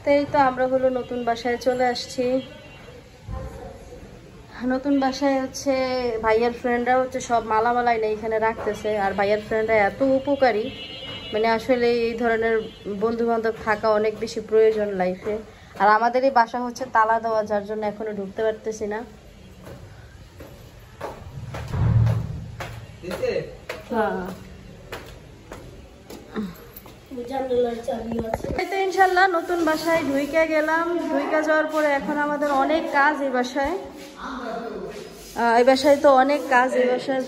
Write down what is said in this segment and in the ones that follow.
তো এই তো আমরা হলো নতুন বাসায় চলে আসছি। নতুন বাসায় হচ্ছে ভাইয়ার ফ্রেন্ডরা হচ্ছে সব মালামালাই নেই এখানে রাখতেছে। আর ভাইয়ার ফ্রেন্ডরা এত উপকারী, মানে আসলে এই ধরনের বন্ধু বান্ধব থাকা অনেক বেশি প্রয়োজন লাইফে। আর আমাদের এই বাসা হচ্ছে তালা দেওয়া, যার জন্য এখনো ঢুকতে পারতেছি না। ইনশাল্লাহ নতুন বাসায় ঢুইকা গেলাম। ঢুইকা যাওয়ার পরে এখন আমাদের অনেক কাজ এই বাসায়। এই বাসায় তো অনেক কাজ। এই বাসায়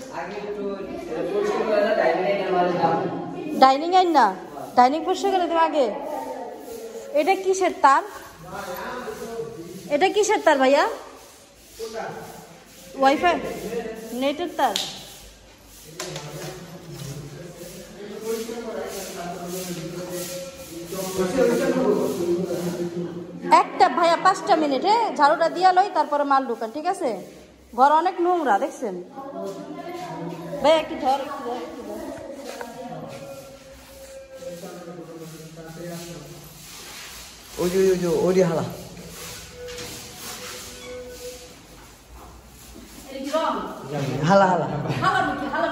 ডাইনিং আইন না, ডাইনিং পরিষ্কার করে দেবো আগে। এটা কিসের তার? এটা কিসের তার ভাইয়া? ওয়াইফাই নেটের তার? একটা ভাইয়া 5টা মিনিট, হ্যাঁ ঝাড়ুটা দিয়া লই, তারপরে মাল ঢুকান, ঠিক আছে? ঘর অনেক নোংরা দেখছেন ভাইয়া, একটু ধর একটু ধর একটু ধর। ওই হালা হালা হালা হালা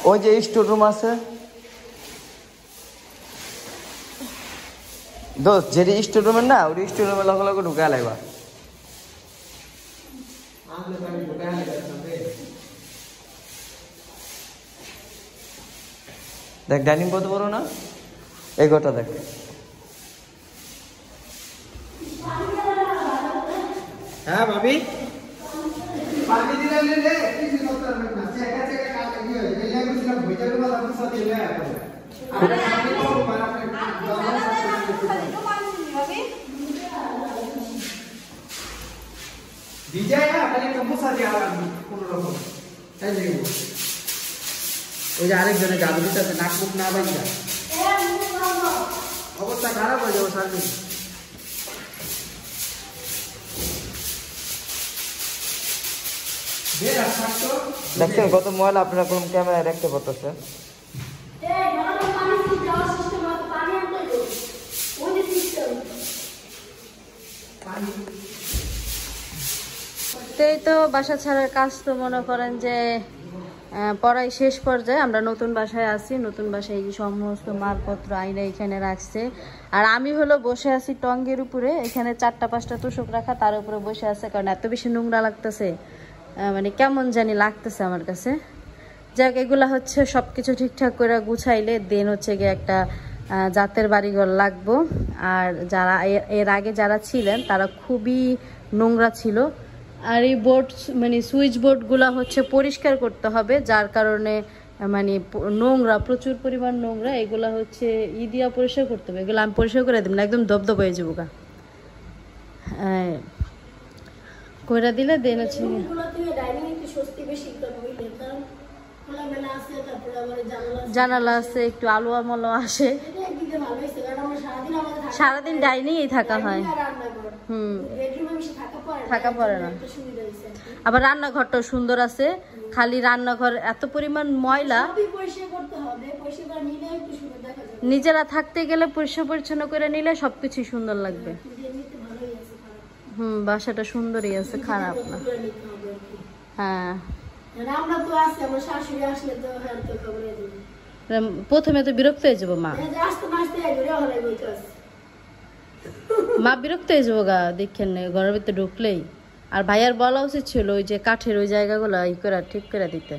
ওই যে স্টোর রুম আছে দোস্ত, যেটি স্টোর রুমের না, ওই স্টোর রুমে লগে লগে ঢুকে লাগবা। দেখ ডাইনিং কত বড় না, এই ঘরটা দেখ। হ্যাঁ ভাবি, ওই যে আরেকজনের জাদু দিতে নাক মুখ না বাইন্দা অবস্থা খারাপ হয়ে যাবো সামনে। দেখছেন কত ময়লা আপনারা কোন ক্যামেরায় দেখতে পাচ্ছেন। এই তো বাসা ছাড়ার কাজ তো মনে করেন যে পড়াই শেষ পর্যায়ে। আমরা নতুন বাসায় আছি, নতুন বাসায় এই সমস্ত মালপত্র আইনা এখানে রাখছে। আর আমি হলো বসে আছি টঙ্গের উপরে, এখানে 4টা-5টা তোষক রাখা, তার উপরে বসে আছে, কারণ এত বেশি নোংরা লাগতেছে, মানে কেমন জানি লাগতেছে আমার কাছে। যাক, এগুলা হচ্ছে সবকিছু ঠিকঠাক করে গুছাইলে দেন হচ্ছে গিয়ে একটা জাতের বাড়িঘর লাগবো। আর যারা এর আগে যারা ছিলেন তারা খুবই নোংরা ছিল। আর এই বোর্ড মানে সুইচ বোর্ডগুলা হচ্ছে পরিষ্কার করতে হবে, যার কারণে মানে নোংরা, প্রচুর পরিমাণ নোংরা। এগুলা হচ্ছে দিয়া পরিষ্কার করতে হবে। এগুলো আমি পরিষ্কার করে দেব না, একদম দবদব হয়ে যাবো গা কইরা দিলে দেন হচ্ছে। জানালা আছে, একটু আলো আমলো আসে, সারাদিন ডাইনিংই থাকা হয়। থাকা পড়ে না। আবার রান্নাঘরটাও সুন্দর আছে, খালি রান্নাঘর এত পরিমাণ ময়লা, নিজেরা থাকতে গেলে পরিষ্কার পরিচ্ছন্ন করে নিলে সবকিছু সুন্দর লাগবে। বাসাটা সুন্দরই আছে, খারাপ না। হ্যাঁ, প্রথমে তো বিরক্ত হয়ে যাবো মা, বিরক্ত হয়ে যাবো গা দেখেন ঘরের ভিতরে ঢুকলেই। আর ভাইয়ার বলা উচিত ছিল ওই যে কাঠের ওই জায়গাগুলো ই করে ঠিক করে দিতে,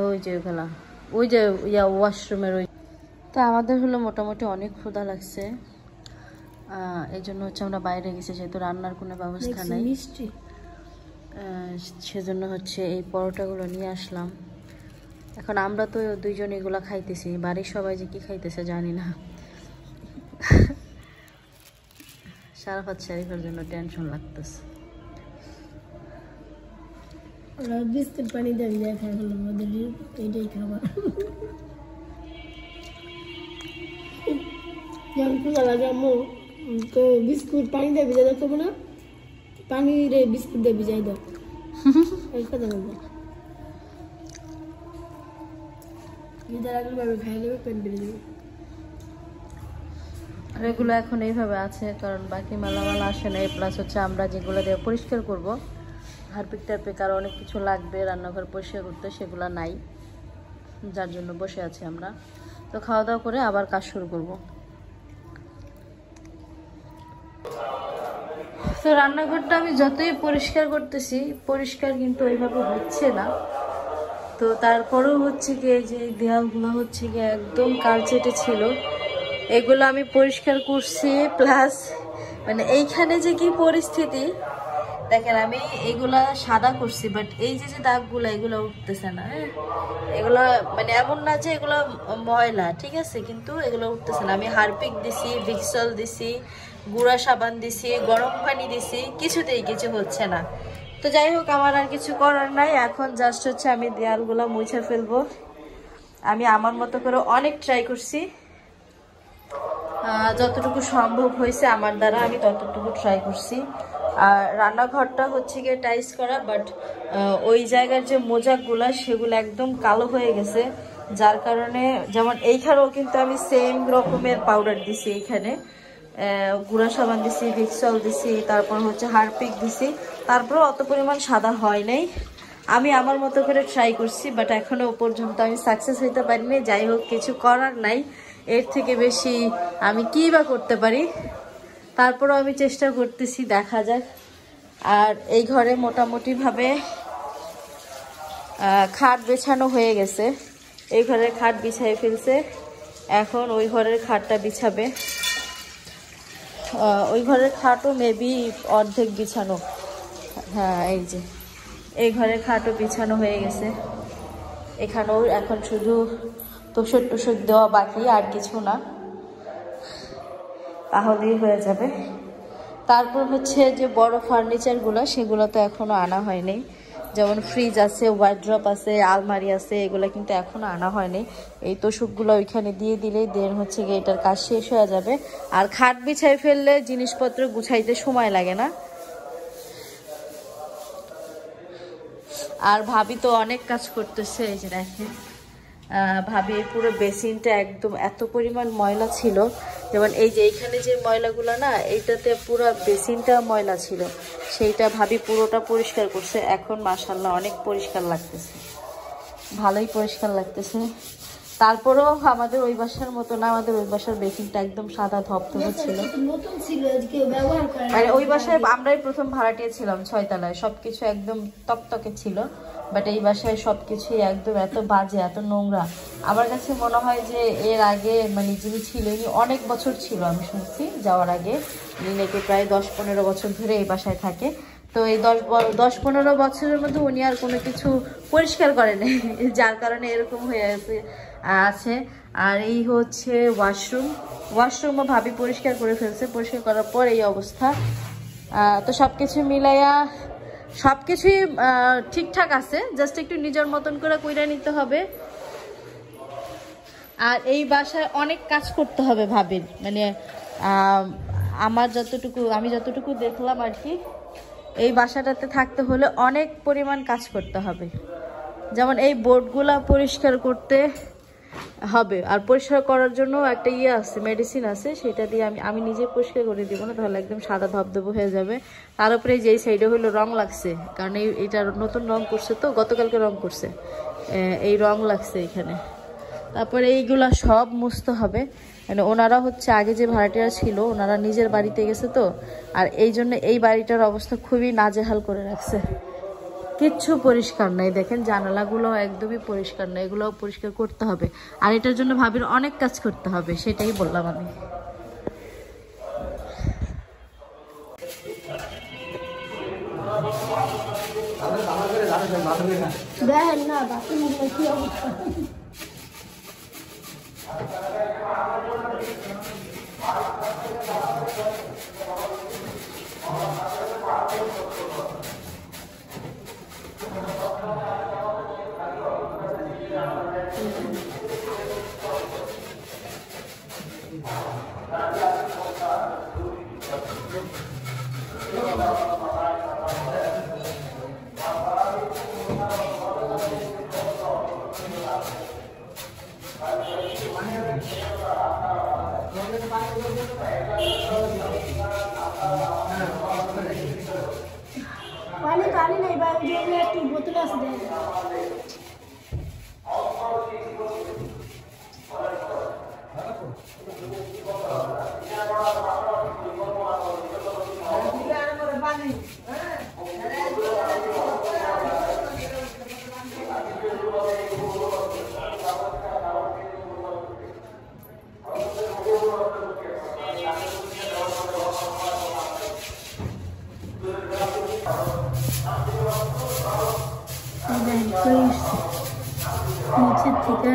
ওই যে ওইগুলা, ওই যে ওয়াশরুমের ওই। তা আমাদের হলো মোটামুটি অনেক ক্ষুধা লাগছে, এই জন্য হচ্ছে আমরা বাইরে গেছি, যেহেতু রান্নার কোনো ব্যবস্থা নাই, সেজন্য হচ্ছে এই পরোটাগুলো নিয়ে আসলাম। এখন আমরা তো দুইজন এগুলো খাইতেছি, বাড়ির সবাই যে কি খাইতেছে জানি না। শারাফাত শরীফের জন্য টেনশন লাগতেছে। বিস্কুট পানি দিয়ে ভিজা খাই হলো আমাদের এইটাই খাবার যখন খোলা লাগে আম্মু তো বিস্কুট পানি দিয়ে ভিজা দেবো না পানি রে বিস্কুট দিয়ে ভিজাই দাও এই কথা বলবো ভিজা রাখলে ভাবে খাই নেবে পেট বেড়ে যাবে আর এগুলো এখন এইভাবে আছে কারণ বাকি মালামাল আসে না প্লাস হচ্ছে আমরা যেগুলো দিয়ে পরিষ্কার করব হারপিক টারপিক আর অনেক কিছু লাগবে রান্নাঘর পরিষ্কার করতে সেগুলো নাই যার জন্য বসে আছি আমরা তো খাওয়া দাওয়া করে আবার কাজ শুরু করব তো রান্নাঘরটা আমি যতই পরিষ্কার করতেছি পরিষ্কার কিন্তু ওইভাবে হচ্ছে না তো তারপরেও হচ্ছে কি যে দেয়ালগুলো হচ্ছে কি একদম কালচেটে ছিল এগুলো আমি পরিষ্কার করছি প্লাস মানে এইখানে যে কি পরিস্থিতি দেখেন আমি এগুলা সাদা করছি বাট এই যে দাগগুলো এগুলো উঠতেছে না এগুলো মানে এমন না যে এগুলো ময়লা ঠিক আছে কিন্তু এগুলো উঠতেছে না আমি হারপিক দিছি ভিক্সল দিছি গুঁড়া সাবান দিছি গরম পানি দিছি কিছুতেই কিছু হচ্ছে না তো যাই হোক আমার আর কিছু করার নাই এখন জাস্ট হচ্ছে আমি দেয়ালগুলো মুছে ফেলবো আমি আমার মতো করে অনেক ট্রাই করছি যতটুকু সম্ভব হয়েছে আমার দ্বারা আমি ততটুকু ট্রাই করছি আর রান্নাঘরটা হচ্ছে গিয়ে টাইলস করা বাট ওই জায়গার যে মোজাকগুলো সেগুলো একদম কালো হয়ে গেছে যার কারণে যেমন এইখানেও কিন্তু আমি সেম রকমের পাউডার দিছি এইখানে গুঁড়া সাবান দিছি ভিক্সল দিছি তারপর হচ্ছে হারপিক দিছি তারপরেও অত পরিমাণ সাদা হয় নাই আমি আমার মতো করে ট্রাই করছি বাট এখনো পর্যন্ত আমি সাকসেস হইতে পারিনি যাই হোক কিছু করার নাই এর থেকে বেশি আমি কি বা করতে পারি তারপরও আমি চেষ্টা করতেছি দেখা যাক আর এই ঘরে মোটামুটি ভাবে খাট বিছানো হয়ে গেছে এই ঘরের খাট বিছাই ফেলছে এখন ওই ঘরের খাটটা বিছাবে ওই ঘরের খাটও মেবি অর্ধেক বিছানো হ্যাঁ এই যে এই ঘরের খাটও বিছানো হয়ে গেছে এখানেও এখন শুধু তোষক টোষক দেওয়া বাকি আর কিছু না তাহলেই হয়ে যাবে তারপর হচ্ছে যে বড় ফার্নিচারগুলো সেগুলো তো এখনো আনা হয়নি যেমন ফ্রিজ আছে ওয়ার্ড্রপ আছে আলমারি আছে এগুলো কিন্তু এখনো আনা হয়নি এই তোষকগুলো ওইখানে দিয়ে দিলেই দেন হচ্ছে গিয়ে এটার কাজ শেষ হয়ে যাবে আর খাট বিছাই ফেললে জিনিসপত্র গুছাইতে সময় লাগে না আর ভাবি তো অনেক কাজ করতেছে এই যে দেখেন ভাবি পুরো বেসিনটা একদম এত পরিমাণ ময়লা ছিল যেমন এই যে এইখানে যে ময়লাগুলো না এইটাতে পুরো বেসিনটা ময়লা ছিল সেইটা ভাবি পুরোটা পরিষ্কার করছে এখন মাশাআল্লাহ অনেক পরিষ্কার লাগতেছে ভালোই পরিষ্কার লাগতেছে তারপরেও আমাদের ওই বাসার মতো না আমাদের ওই বাসার বেসিনটা একদম সাদা ধপধপে ছিল নতুন ছিল আজকে ব্যবহার করে মানে ওই বাসায় আমরাই প্রথম ভাড়াটিয়া ছিলাম 6 তলায় সবকিছু একদম তকতকে ছিল বাট এই বাসায় সবকিছুই একদম এত বাজে এত নোংরা আমার কাছে মনে হয় যে এর আগে মানে যিনি ছিল ইনি অনেক বছর ছিল আমি শুনছি যাওয়ার আগে ইনি নাকি প্রায় 10-15 বছর ধরে এই বাসায় থাকে তো এই 10-15 বছরের মধ্যে উনি আর কোনো কিছু পরিষ্কার করেনি যার কারণে এরকম হয়ে আছে আর এই হচ্ছে ওয়াশরুমও ভাবি পরিষ্কার করে ফেলছে পরিষ্কার করার পর এই অবস্থা তো সবকিছু মিলাইয়া সবকিছুই ঠিকঠাক আছে জাস্ট একটু নিজের মতন করে কইরা নিতে হবে আর এই বাসায় অনেক কাজ করতে হবে ভাবির মানে আমি যতটুকু দেখলাম আর কি এই বাসাটাতে থাকতে হলে অনেক পরিমাণ কাজ করতে হবে যেমন এই বোর্ডগুলা পরিষ্কার করতে হবে আর পরিষ্কার করার জন্য একটা আছে মেডিসিন আছে সেটা দিয়ে আমি নিজে পরিষ্কার করে দিব না তাহলে একদম সাদা ধবধব হয়ে যাবে তার উপরে যেই সাইডে হলো রং লাগছে কারণ এইটা নতুন রং করছে তো গতকালকে রং করছে এই রং লাগছে এখানে তারপরে এইগুলা সব মুছতে হবে মানে ওনারা হচ্ছে আগে যে ভাড়াটিয়া ছিল ওনারা নিজের বাড়িতে গেছে তো আর এই জন্য এই বাড়িটার অবস্থা খুবই নাজেহাল করে রাখছে কিচ্ছু পরিষ্কার নাই দেখেন জানালাগুলো একদমই পরিষ্কার না এগুলোও পরিষ্কার করতে হবে আর এটার জন্য ভাবির অনেক কাজ করতে হবে সেটাই বললাম আমি দেখেন না বাথরুমগুলো কি অবস্থা গাড়ি নেই ভাই, ওই যে একটু বোতল আছে দেয়। নিচের থেকে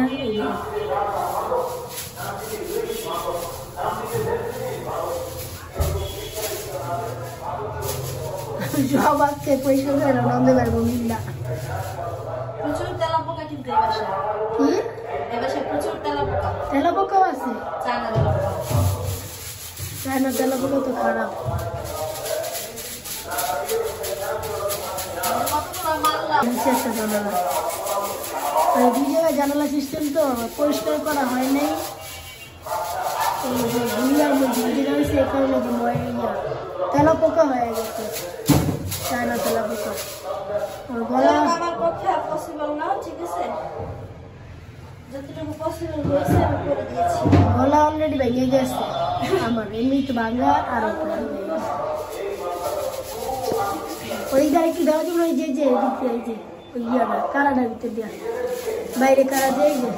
সব আজকে পরিষ্কার করে নন্দে পারবো মিল্লা। প্রচুর তেলাপোকা কিন্তু এই বাসায়। কি এই বাসায় প্রচুর তেলাপোকা। তেলাপোকাও আছে? চায়না তেলাপোকা। চায়না তেলাপোকা তো খারাপ। কতগুলো মারলাম। একটা জানালা, দুই জায়গায় জানালা সিস্টেম তো পরিষ্কার করা হয় নাই। দুনিয়ার মধ্যে হয়েছে এই কারণে তেলাপোকা হয়ে গেছে, চায়না তেলাপোকা। গলা আমার পক্ষে পসিবল না, ঠিক আছে? যতটুকু পসিবল হয়েছে আমি করে দিয়েছি। গলা অলরেডি ভেঙে গেছে আমার, এমনি তো ভাঙা আর ওই গাড়ি কি দেওয়া যাবে? ওই যে যে দিতে এই যে ওই ইয়াটা কারাটার ভিতর দেওয়া, বাইরে কারা দিয়ে যে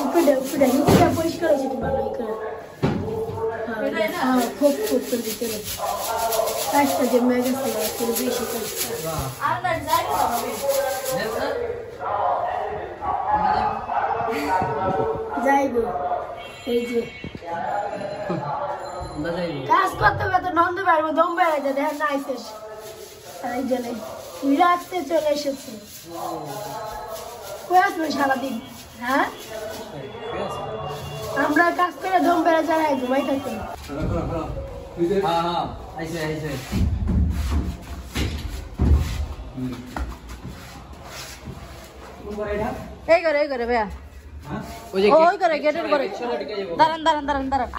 উপরে উপরে নিচেটা পরিষ্কার হয়েছে তো ভালো করে। হ্যাঁ খুব খুব করে দিতে হবে, কাজটা জমে গেছে করে বেশি কাজটা। আর না যাই না যাইবো এই যে কাজ করতে হবে তো নন্দ পারবো, দম বেড়ে যায় দেখেন না আইসে এই জন্য রাখতে চলে এসেছে। কই আসবে সারাদিন? হ্যাঁ আমরা কাজ করে দম বেড়ে যায়, ঘুমাই থাকি। এই করে ভাইয়া ওই করে গেটের করে। দাঁড়ান দাঁড়ান দাঁড়ান দাঁড়ান।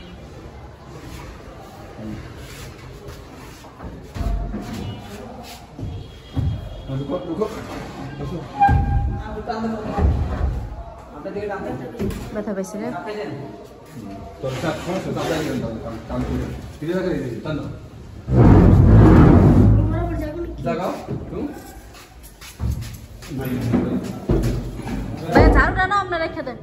ব্যথা পাইছি রে। ঝাড়ুটা না আপনার রেখে দেন।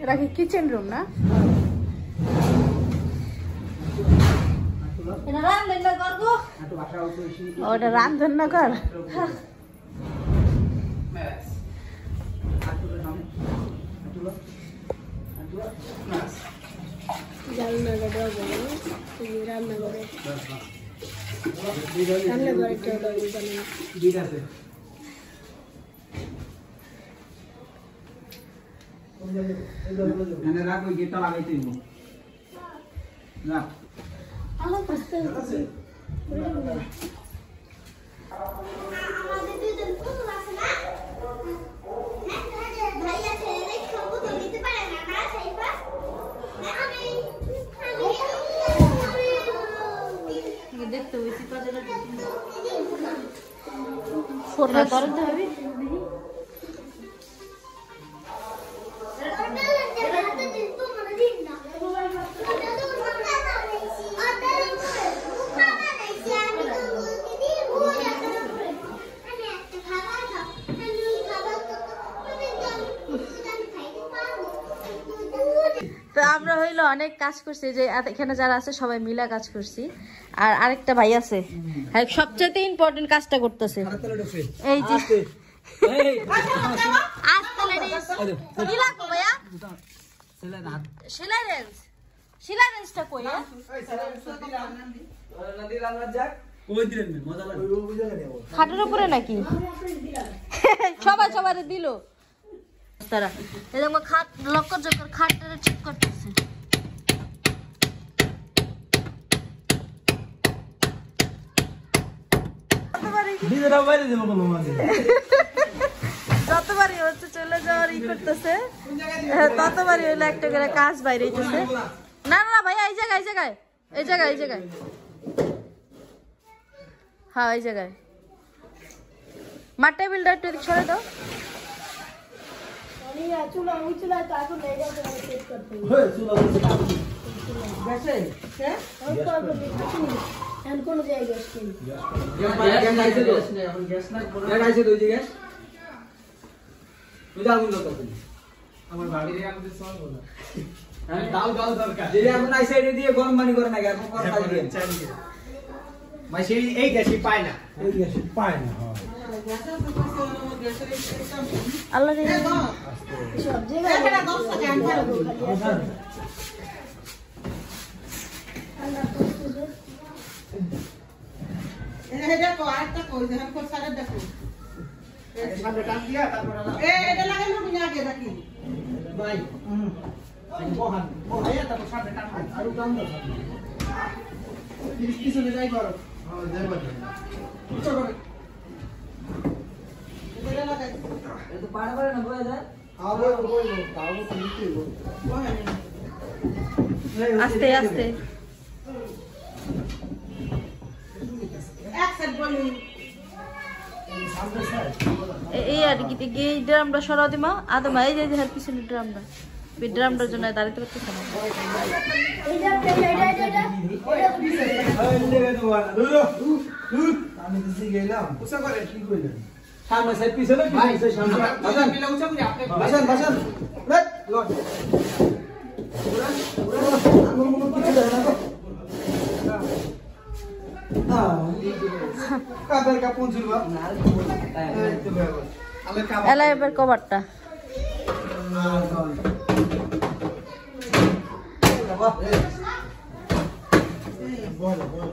এটা কি কিচেন রুম না? এটা রান্না করব। ওটা রান্না কর। রান্নাঘরে রান্নাঘরে দেখতে হয়েছি ফোরটা করতে হবে তো আমরা হইলো অনেক কাজ করছি যে এখানে যারা আছে সবাই মিলা কাজ করছি আর আরেকটা ভাই আছে হ্যাঁ সবচেয়ে ইম্পর্টেন্ট কাজটা করতেছে এই যে খাটের উপরে নাকি সবাই সবার দিল তারা এরকম খাট লক্কর জক্কর খাটটা ঠিক করতেছে যতবারই হচ্ছে চলে যাওয়ার ই করতেছে ততবারই হইলো একটা করে কাজ বাইরে হইতেছে না না না ভাইয়া এই জায়গায় এই জায়গায় এই জায়গায় এই জায়গায় হ্যাঁ এই জায়গায় মার টেবিলটা একটু এদিকে সরে দাও কোনো জায়গায় আমার বাড়ির আমাদের সব বলা হ্যাঁ দাও দাও দরকার যদি এখন আই সাইডে দিয়ে গরম পানি করে না এখন কোন কাজ দিয়ে মাই সেই এই গ্যাসই পায় না এই গ্যাসই পায় না হ্যাঁ আল্লাহ রে সব জায়গায় একটা দশ টাকা আনতে এই দেখো আরেকটা কই দেখো কোন সাইডে দেখো সামনে টান দিয়া তারপর এটা লাগানো বিনা আগে দেখি ভাই বহান বহায়া তারপর সামনে টান আর টান দাও পিছনে যাই করো হ্যাঁ যাই করো উঠো করে এটা লাগাই এত পাড়া পাড়া না বয়া যায় আরে ওই তাও তো নিতে গো আস্তে আস্তে এক সেট বলি এই আর কি এই ড্রামটা সরাও দিমা আদমা এই যে হের পিছনে ড্রামটা এই ড্রামটার জন্য দাঁড়াতে পারতেছে না আমি দিছি গেলাম উঠা করে কি কইলেন সামনে সাইড পিছনে পিছনে সামনে বাজান মিলা উঠা করে আপনি বাজান বাজান লেট লট কিছু দেয় না কাপের কাপন ছিল না এলা এবার কভারটা বল বল